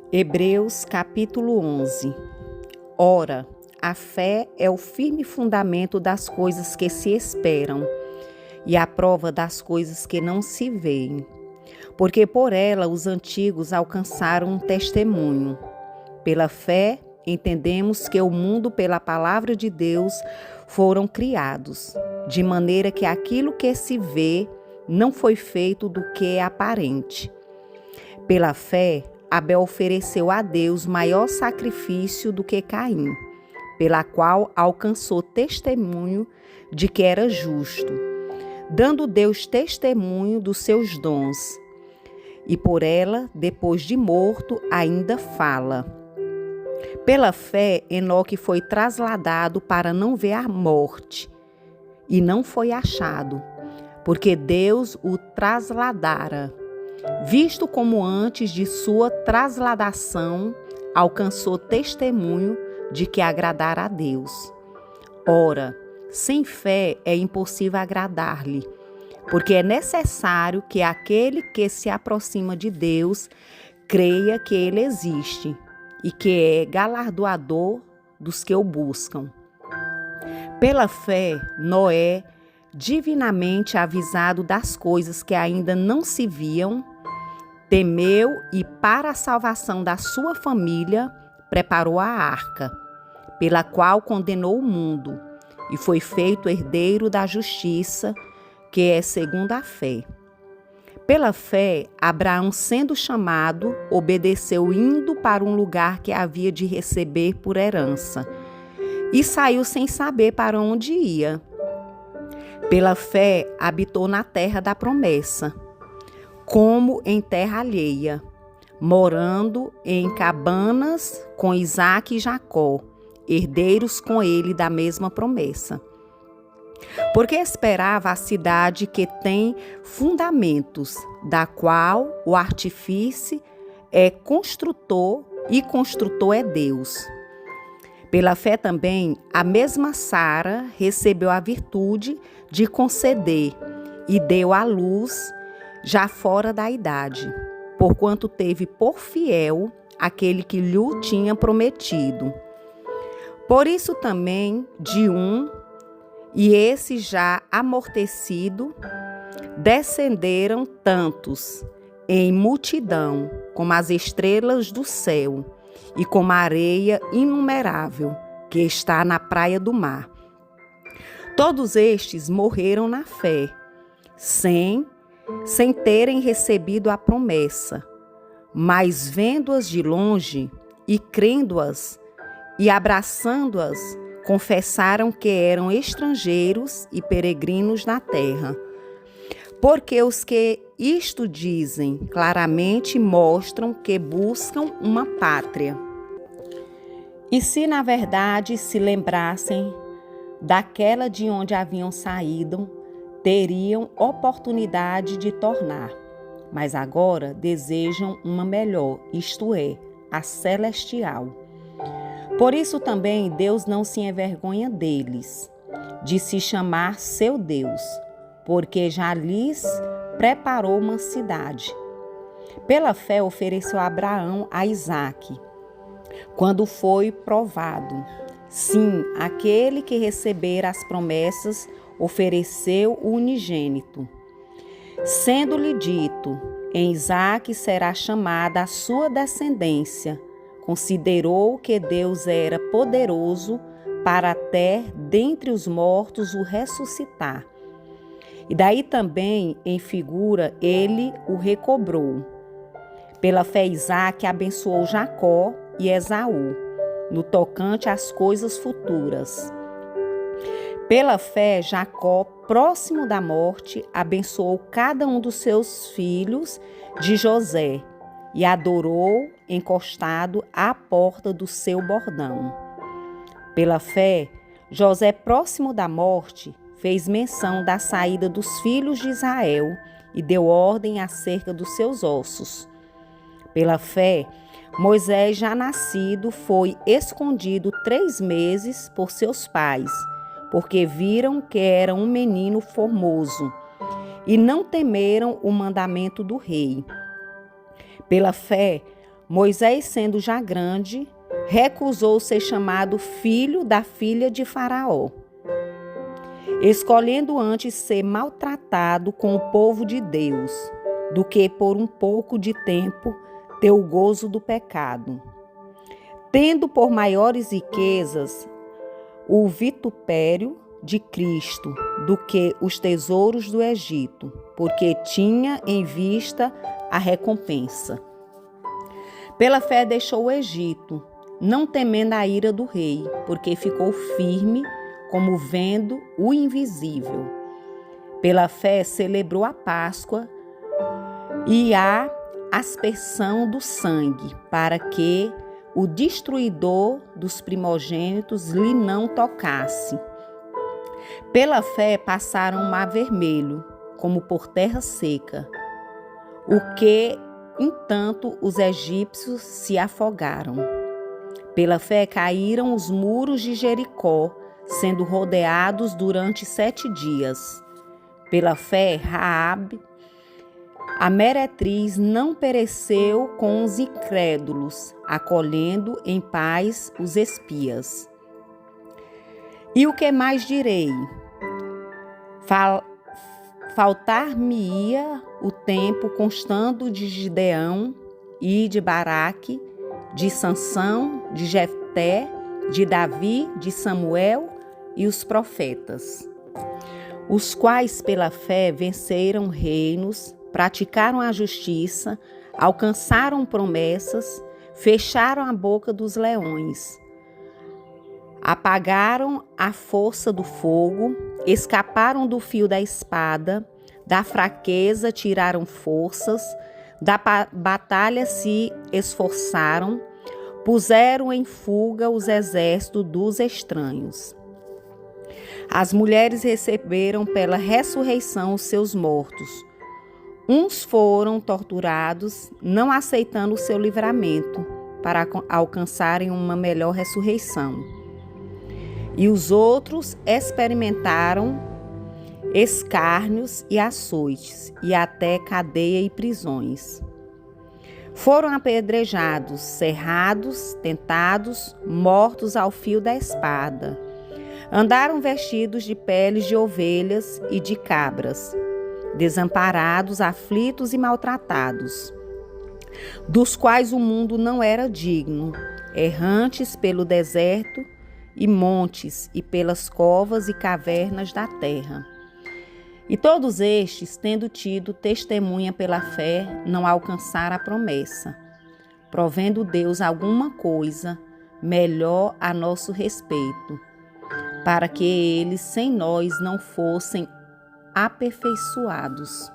Hebreus capítulo 11. Ora, a fé é o firme fundamento das coisas que se esperam e a prova das coisas que não se veem. Porque por ela os antigos alcançaram um testemunho. Pela fé, entendemos que o mundo pela palavra de Deus foram criados, de maneira que aquilo que se vê não foi feito do que é aparente. Pela fé, Abel ofereceu a Deus maior sacrifício do que Caim, pela qual alcançou testemunho de que era justo, dando Deus testemunho dos seus dons. E por ela, depois de morto, ainda fala. Pela fé, Enoque foi trasladado para não ver a morte, e não foi achado, porque Deus o trasladara. Visto como antes de sua trasladação, alcançou testemunho de que agradara a Deus. Ora, sem fé é impossível agradar-lhe, porque é necessário que aquele que se aproxima de Deus creia que ele existe e que é galardoador dos que o buscam. Pela fé, Noé, divinamente avisado das coisas que ainda não se viam, temeu e, para a salvação da sua família, preparou a arca, pela qual condenou o mundo, e foi feito herdeiro da justiça, que é segundo a fé. Pela fé, Abraão, sendo chamado, obedeceu indo para um lugar que havia de receber por herança, e saiu sem saber para onde ia. Pela fé, habitou na terra da promessa, como em terra alheia, morando em cabanas com Isaque e Jacó, herdeiros com ele da mesma promessa. Porque esperava a cidade que tem fundamentos, da qual o artífice é construtor e construtor é Deus. Pela fé também, a mesma Sara recebeu a virtude de conceder e deu à luz já fora da idade, porquanto teve por fiel aquele que lhe tinha prometido. Por isso também, de um, e esse já amortecido, descenderam tantos, em multidão, como as estrelas do céu, e como a areia inumerável, que está na praia do mar. Todos estes morreram na fé, sem terem recebido a promessa, mas vendo-as de longe e crendo-as e abraçando-as, confessaram que eram estrangeiros e peregrinos na terra. Porque os que isto dizem claramente mostram que buscam uma pátria. E se na verdade se lembrassem daquela de onde haviam saído, teriam oportunidade de tornar, mas agora desejam uma melhor, isto é, a celestial. Por isso também Deus não se envergonha deles, de se chamar seu Deus, porque já lhes preparou uma cidade. Pela fé ofereceu Abraão a Isaque, quando foi provado. Sim, aquele que recebera as promessas ofereceu o unigênito. Sendo-lhe dito, em Isaque será chamada a sua descendência, considerou que Deus era poderoso para até dentre os mortos o ressuscitar. E daí também, em figura, ele o recobrou. Pela fé, Isaque abençoou Jacó e Esaú, no tocante às coisas futuras. Pela fé, Jacó, próximo da morte, abençoou cada um dos seus filhos de José e adorou encostado à porta do seu bordão. Pela fé, José, próximo da morte, fez menção da saída dos filhos de Israel e deu ordem acerca dos seus ossos. Pela fé, Moisés, já nascido, foi escondido 3 meses por seus pais, porque viram que era um menino formoso, e não temeram o mandamento do rei. Pela fé, Moisés, sendo já grande, recusou ser chamado filho da filha de Faraó, escolhendo antes ser maltratado com o povo de Deus, do que por um pouco de tempo ter o gozo do pecado. Tendo por maiores riquezas o vitupério de Cristo do que os tesouros do Egito, porque tinha em vista a recompensa. Pela fé deixou o Egito, não temendo a ira do rei, porque ficou firme como vendo o invisível. Pela fé celebrou a Páscoa e a aspersão do sangue, para que o destruidor dos primogênitos lhe não tocasse. Pela fé passaram o mar vermelho, como por terra seca, o que, entanto, os egípcios se afogaram. Pela fé caíram os muros de Jericó, sendo rodeados durante 7 dias. Pela fé, Raabe, a meretriz, não pereceu com os incrédulos, acolhendo em paz os espias. E o que mais direi? Faltar-me-ia o tempo constando de Gideão e de Baraque, de Sansão, de Jefté, de Davi, de Samuel e os profetas, os quais pela fé venceram reinos, praticaram a justiça, alcançaram promessas, fecharam a boca dos leões, apagaram a força do fogo, escaparam do fio da espada, da fraqueza tiraram forças, da batalha se esforçaram, puseram em fuga os exércitos dos estranhos. As mulheres receberam pela ressurreição os seus mortos. Uns foram torturados, não aceitando o seu livramento, para alcançarem uma melhor ressurreição. E os outros experimentaram escárnios e açoites, e até cadeia e prisões. Foram apedrejados, cerrados, tentados, mortos ao fio da espada. Andaram vestidos de peles de ovelhas e de cabras, desamparados, aflitos e maltratados, dos quais o mundo não era digno, errantes pelo deserto e montes e pelas covas e cavernas da terra. E todos estes, tendo tido testemunha pela fé, não alcançaram a promessa, provendo Deus alguma coisa melhor a nosso respeito, para que eles sem nós não fossem aperfeiçoados.